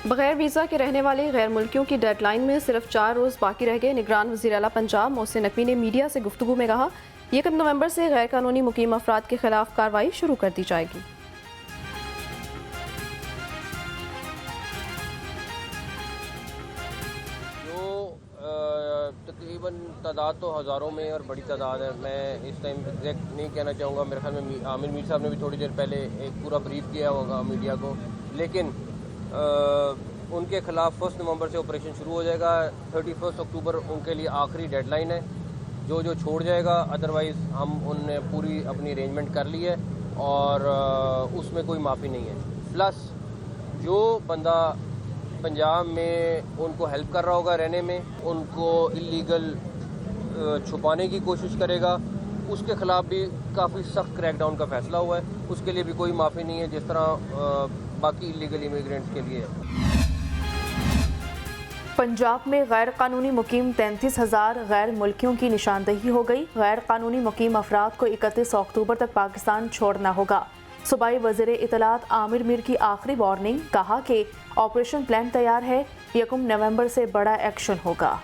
बगैर वीज़ा के रहने वाले गैर मुल्कियों की डेडलाइन में सिर्फ 4 रोज़ बाकी रह गए। निगरान वज़ीर आला पंजाब मोहसिन नकवी ने मीडिया से गुफ्तगू में कहा, 1 नवंबर से गैर कानूनी मुकीम अफराद के खिलाफ कार्रवाई शुरू कर दी जाएगी। तकरीबन तादाद तो हज़ारों में और बड़ी तादाद है। मैं इस टाइम एग्जैक्ट नहीं कहना चाहूँगा। मेरे ख्याल में आमिर मीर साहब ने भी थोड़ी देर पहले एक पूरा ब्रीफ किया होगा मीडिया को, लेकिन उनके ख़िलाफ़ 1 नवंबर से ऑपरेशन शुरू हो जाएगा। 31 अक्टूबर उनके लिए आखिरी डेडलाइन है। जो छोड़ जाएगा, अदरवाइज़ हम उनने पूरी अपनी अरेंजमेंट कर ली है और उसमें कोई माफ़ी नहीं है। प्लस जो बंदा पंजाब में उनको हेल्प कर रहा होगा रहने में, उनको इलीगल छुपाने की कोशिश करेगा, उसके ख़िलाफ़ भी काफ़ी सख्त क्रैकडाउन का फैसला हुआ है। उसके लिए भी कोई माफ़ी नहीं है, जिस तरह बाकी इलीगल इमिग्रेंट्स के लिए है। पंजाब में गैर कानूनी मुकीम 33,000 गैर मुल्कियों की निशानदही हो गई। गैर कानूनी मुकीम अफराद को 31 अक्टूबर तक पाकिस्तान छोड़ना होगा। सूबाई वज़ीर इत्तलात आमिर मीर की आखिरी वार्निंग, कहा कि ऑपरेशन प्लान तैयार है, 1 नवंबर से बड़ा एक्शन होगा।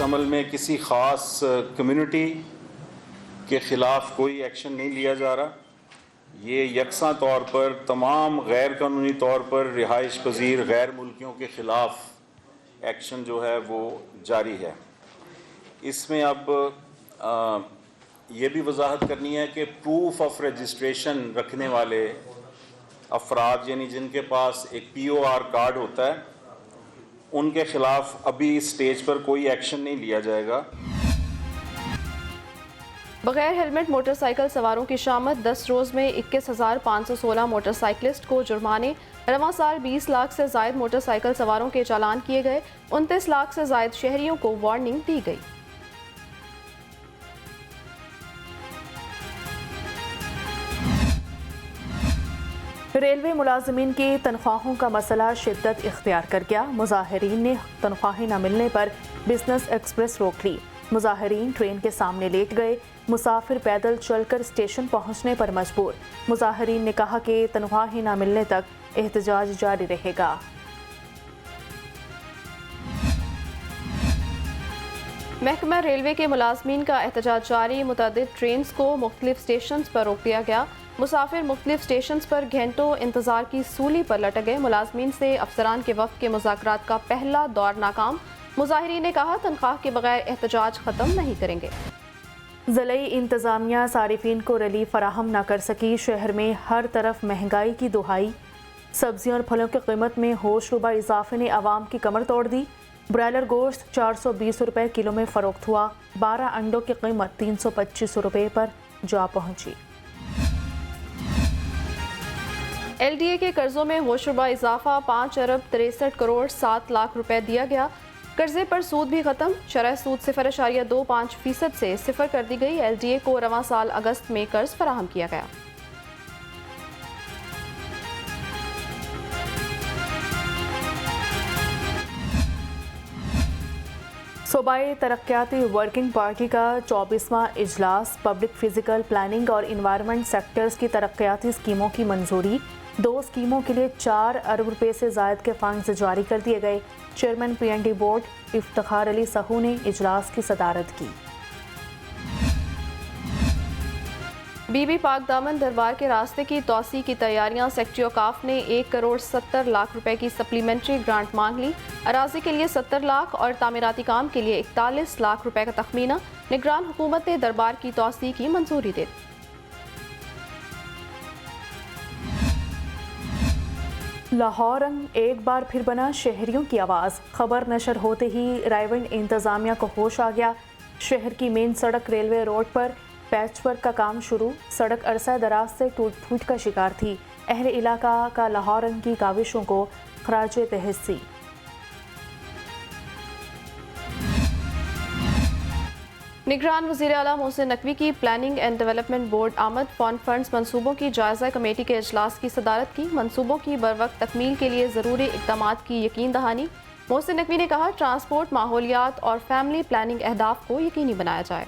अमल में किसी ख़ास कम्युनिटी के ख़िलाफ़ कोई एक्शन नहीं लिया जा रहा। ये यकसा तौर पर तमाम गैर कानूनी तौर पर रिहाइश पजीर गैर मुल्कियों के ख़िलाफ़ एक्शन जो है वो जारी है। इसमें अब ये भी वजाहत करनी है कि प्रूफ ऑफ रजिस्ट्रेशन रखने वाले अफराद, यानी जिनके पास एक POR कार्ड होता है, उनके खिलाफ अभी इस स्टेज पर कोई एक्शन नहीं लिया जाएगा। बगैर हेलमेट मोटरसाइकिल सवारों की शामत, 10 रोज़ में 21,516 मोटरसाइकिलिस्ट को जुर्माने। रवां साल 20 लाख से जायद मोटरसाइकिल सवारों के चालान किए गए। 29 लाख से जायद शहरियों को वार्निंग दी गई। रेलवे मुलाजमीन की तनख्वाहों का मसला शिद्दत इख्तियार कर गया। मुजाहिरीन ने तनख्वाहें न मिलने पर बिजनेस एक्सप्रेस रोक ली। मुजाहिरीन ट्रेन के सामने लेट गए। मुसाफिर पैदल चलकर स्टेशन पहुंचने पर मजबूर। मुजाहिरीन ने कहा कि तनख्वाहें न मिलने तक एहतजाज जारी रहेगा। महकमा रेलवे के मुलाजमीन का एहतजाज जारी। मुतअद्दिद ट्रेन को मुख्तलिफ स्टेशन पर रोक दिया गया। मुसाफिर मुख्तलिफ स्टेशन पर घंटों इंतजार की सूली पर लटक गए। मुलाजमीन से अफसरान के वक्त के मुज़ाकरात का पहला दौर नाकाम। मुजाहिरीन ने कहा, तनख्वाह के बगैर एहतजाज ख़त्म नहीं करेंगे। ज़िले इंतज़ामिया सारिफीन को रिलीफ फराहम न कर सकी। शहर में हर तरफ महंगाई की दुहाई। सब्जियों और फलों की कीमत में होशरुबा इजाफे ने आवाम की कमर तोड़ दी। ब्रायलर गोश्त 420 रुपये किलो में फ़रोख्त हुआ। 12 अंडों की कीमत 325 रुपये पर जा पहुंची। LDA के कर्जों में होशरुबा इजाफा, 5 अरब 63 करोड़ 7 लाख रुपए दिया गया। कर्जे पर सूद भी खत्म। शरह सूद 0.25% से 0 कर दी गई। LDA को रवां साल अगस्त में कर्ज फराहम किया गया। सूबाई तरक्याती वर्किंग पार्टी का 24वां इजलास। पब्लिक फिजिकल प्लानिंग और इन्वायरमेंट सेक्टर्स की तरक्याती स्कीमों की मंजूरी। 2 स्कीमों के लिए 4 अरब रुपए से जायद के फंड्स जारी कर दिए गए। Chairman PND board Iftikhar Ali Sahu ने इजलास की सदारत की। बीबी पाक दामन दरबार के रास्ते की तोसी की तैयारियां। सेक्रेटरी औकाफ ने 1 करोड़ 70 लाख रुपए की सप्लीमेंट्री ग्रांट मांग ली। अराजी के लिए 70 लाख और तामीराती काम के लिए 41 लाख रुपए का तखमीना। निगरान हुकूमत ने दरबार की तोसी की मंजूरी दे दी। लाहौर रंग एक बार फिर बना शहरियों की आवाज़। खबर नशर होते ही रायवन इंतज़ामिया को होश आ गया। शहर की मेन सड़क रेलवे रोड पर पैचवर्क का काम शुरू। सड़क अरसा दराज से टूट फूट का शिकार थी। अहले इलाका का लाहौर रंग की काविशों को खराज तहस्सी। निगरान वज़ीर आला मोहसिन नकवी की प्लानिंग एंड डेवलपमेंट बोर्ड आमद फंड्स मंसूबों की जायजा कमेटी के इजलास की सदारत की। मंसूबों की बरवक्त तकमील के लिए ज़रूरी इक़दाम की यकीन दहानी। मोहसिन नकवी ने कहा, ट्रांसपोर्ट, माहौलियात और फैमिली प्लानिंग अहदाफ को यकीनी बनाया जाए।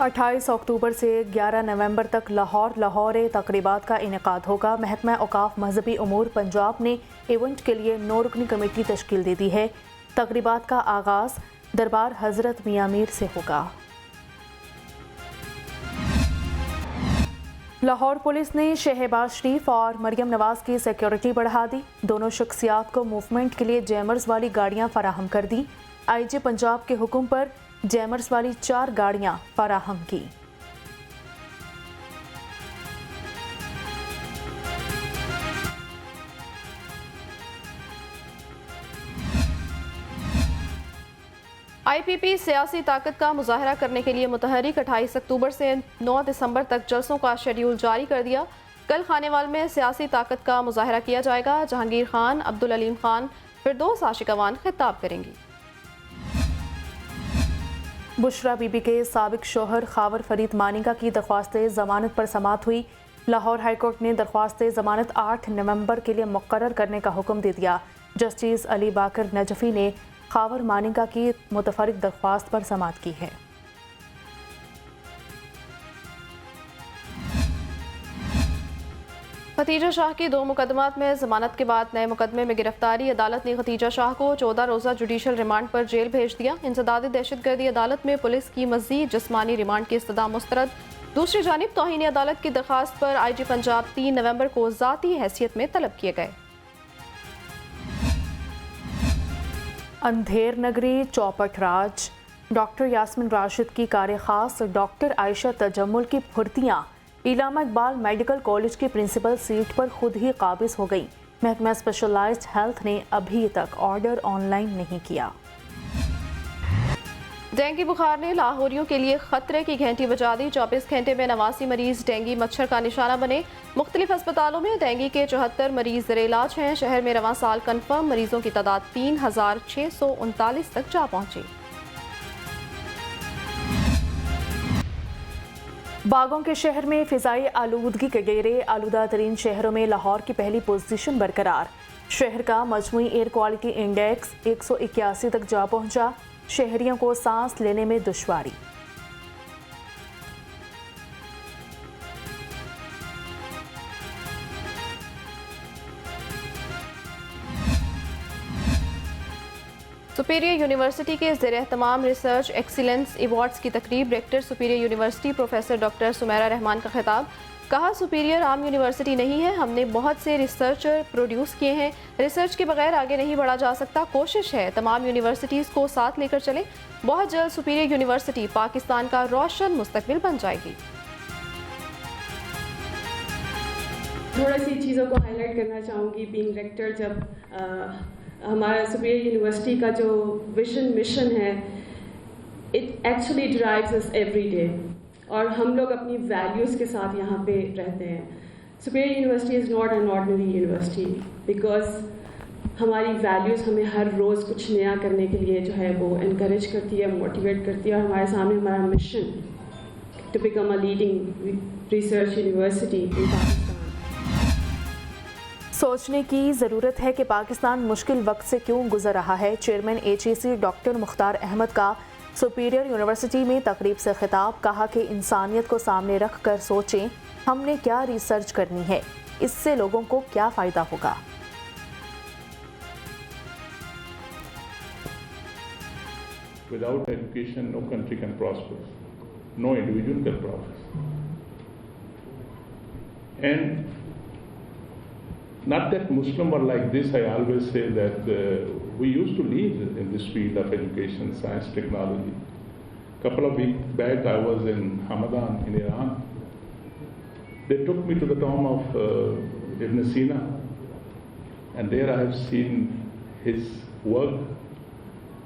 28 अक्टूबर से 11 नवंबर तक लाहौर तकरीबात का इनेकाद होगा। महकमा औकाफ मजहबी उमूर पंजाब ने इवेंट के लिए 9 रुकनी कमेटी तश्कील दे दी है। तकरीबात का आगाज़ दरबार हज़रत मियां मीर से होगा। लाहौर पुलिस ने शहबाज शरीफ और मरियम नवाज की सिक्योरिटी बढ़ा दी। दोनों शख्सियात को मूवमेंट के लिए जैमर्स वाली गाड़ियां फराहम कर दी। IG पंजाब के हुक्म पर जैमर्स वाली 4 गाड़ियां फराहम की। IPP सियासी ताकत का मुजाहरा करने के लिए मुतहरिक 28 अक्टूबर से 9 दिसंबर तक जलसों का शेड्यूल जारी कर दिया। कल खानेवाल में सियासी ताकत का मुजाहरा किया जाएगा। जहांगीर खान, अब्दुल अलीम खान, फिरदौस आशिकवान खिताब करेंगी। बुशरा बीबी के साबिक शोहर खावर फरीद मानिका की दरख्वास्त जमानत पर समाअत हुई। लाहौर हाईकोर्ट ने दरख्वास्त जमानत 8 नवंबर के लिए मुकर्रर करने का हुक्म दे दिया। जस्टिस अली बाकर नजफी ने खावर मानिका की मुतफरिक दरख्वास्त पर समाअत की है। खतीजा शाह की 2 मुकदमात में जमानत के बाद नए मुकदमे में गिरफ्तारी। अदालत ने खतीजा शाह को 14 रोज़ा जुडिशल रिमांड पर जेल भेज दिया। इंसदाद दहशतगर्दी अदालत में पुलिस की मज़ीद जिस्मानी रिमांड की इस्तदा मुस्तरद। दूसरी जानिब तौहीन अदालत की दरख्वास्त पर IG पंजाब 3 नवंबर को ज़ाती हैसियत में तलब किए गए। अंधेर नगरी चौपट राज डॉक्टर यास्मिन राशिद की कार खास डॉक्टर आयशा तजम्मुल की फुर्तियाँ इलामा इकबाल मेडिकल कॉलेज की प्रिंसिपल सीट पर खुद ही काबिज हो गई। महकमा स्पेशलाइज्ड हेल्थ ने अभी तक ऑर्डर ऑनलाइन नहीं किया। डेंगू बुखार ने लाहौरियों के लिए खतरे की घंटी बजा दी। 24 घंटे में 89 मरीज डेंगू मच्छर का निशाना बने। मुख्तलिफ अस्पतालों में डेंगू के 74 मरीज ज़ेर इलाज हैं। शहर में रवां साल कन्फर्म मरीजों की तादाद 3639 तक जा पहुंची। बागों के शहर में फिजाई आलूदगी के घेरे आलूदा तरीन शहरों में लाहौर की पहली पोजीशन बरकरार। शहर का मजमूई एयर क्वालिटी इंडेक्स 181 तक जा पहुंचा। शहरियों को सांस लेने में दुश्वारी। सुपीरियर यूनिवर्सिटी के ज़ेर एहतमाम रिसर्च एक्सीलेंस अवार्ड्स की तकरीब। Rector superior university professor doctor Sumera Rahman का खिताब। कहा, सुपीरियर आम यूनिवर्सिटी नहीं है, हमने बहुत से रिसर्चर प्रोड्यूस किए हैं। रिसर्च के बगैर आगे नहीं बढ़ा जा सकता। कोशिश है तमाम यूनिवर्सिटीज़ को साथ लेकर चलें। बहुत जल्द सुपीरियर यूनिवर्सिटी पाकिस्तान का रोशन मुस्तकबिल बन जाएगी। थोड़ा सी चीज़ों को हाईलाइट करना चाहूँगी। बीइंग रेक्टर, जब हमारा सुपीरियर यूनिवर्सिटी का जो विजन मिशन है, it actually drives us every day, और हम लोग अपनी वैल्यूज़ के साथ यहाँ पे रहते हैं। Superior university is not an ordinary university because हमारी वैल्यूज़ हमें हर रोज़ कुछ नया करने के लिए जो है वो इनकरेज करती है, मोटिवेट करती है। और हमारे सामने हमारा mission to become a leading research university in Pakistan. सोचने की ज़रूरत है कि पाकिस्तान मुश्किल वक्त से क्यों गुजर रहा है। Chairman HEC doctor Mukhtar Ahmad का सुपीरियर यूनिवर्सिटी में तकरीब से खिताब। कहा कि इंसानियत को सामने रख कर सोचें, हमने क्या रिसर्च करनी है, इससे लोगों को क्या फ़ायदा होगा। Without education, no country can prosper. No individual can prosper. And not that Muslim are like this, I always say that we used to live in this field of education, science, technology. Couple of weeks back, I was in Hamadan in Iran. They took me to the tomb of Ibn Sina, and there I have seen his work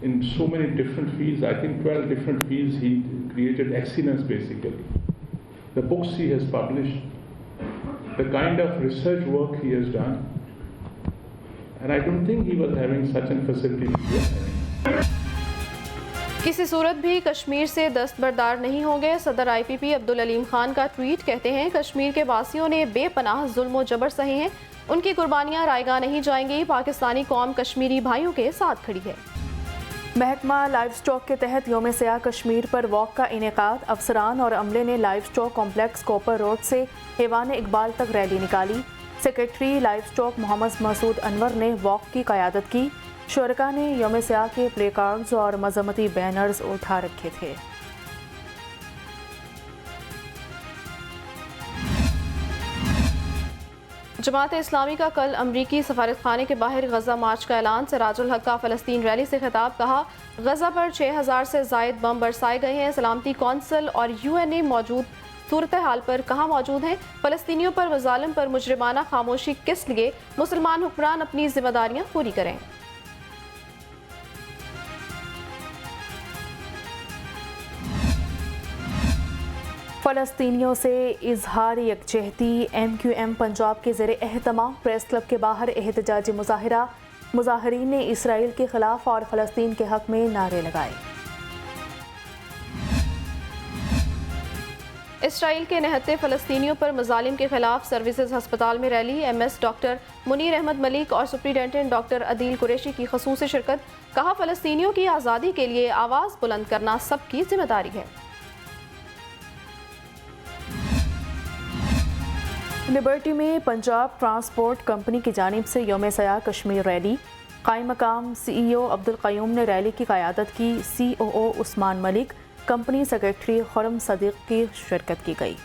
in so many different fields. I think 12 different fields. He created excellence basically. The books he has published, the kind of research work he has done, and I don't think he was having such a facility. किसी सूरत भी कश्मीर से दस्तबरदार नहीं होंगे। सदर IPP Abdul Aleem Khan का tweet. कहते हैं, कश्मीर के वासियों ने बेपनाह जुल्म व जबर सहे हैं, उनकी कुर्बानियां रायगा नहीं जाएंगी। पाकिस्तानी कौम कश्मीरी भाइयों के साथ खड़ी है। महकमा लाइव स्टॉक के तहत यौम सयाह कश्मीर पर वॉक का इनेकाद। अफसरान और अमले ने livestock complex Cooper road से ऐवान इकबाल तक रैली निकाली। Secretary livestock Mohammad Masood Anwar ने वॉक की क़यादत की। शुरका ने यौम सयाह के प्ले कार्ड्स और मजम्मती बैनर्स उठा रखे थे। जमात इस्लामी का कल अमरीकी सफारतखाने के बाहर गजा मार्च का ऐलान। सिराजुल हक का फ़लस्तीन रैली से खिताब। कहा, गजा पर 6000 से ज़ायद बम बरसाए गए हैं। सलामती कौंसिल और UNA मौजूद सूरत हाल पर कहाँ मौजूद हैं? फ़लस्तीनियों पर व ज़ालिम पर मुजरिमाना खामोशी किस लिए? मुसलमान हुक्मरान अपनी जिम्मेदारियाँ पूरी करें। फ़लस्तीनियों से इजहार यकजहती। MQM पंजाब के ज़ेरे एहतमाम प्रेस क्लब के बाहर एहतजाजी मुजाहिरा। मुजाहिरीन ने इसराइल के खिलाफ और फ़लस्तीन के हक में नारे लगाए। इसराइल के निहत्ते फ़लस्तीनियों पर मज़ालिम के खिलाफ सर्विसेज हस्पताल में rally. MS doctor Munir Ahmad Malik और सुप्रिटेंडेंट डॉक्टर अदील कुरैशी की ख़ुसूसी शिरकत। कहा, फ़लस्तीनियों की आज़ादी के लिए आवाज़ बुलंद करना सबकी जिम्मेदारी है। लिबर्टी में पंजाब ट्रांसपोर्ट कंपनी की जानिब से यौम सयाह कश्मीर रैली। कायम मकाम CEO अब्दुल क़य्यूम ने रैली की क़यादत की। COO Usman Malik, company secretary Khurram Sadiq की शिरकत की गई।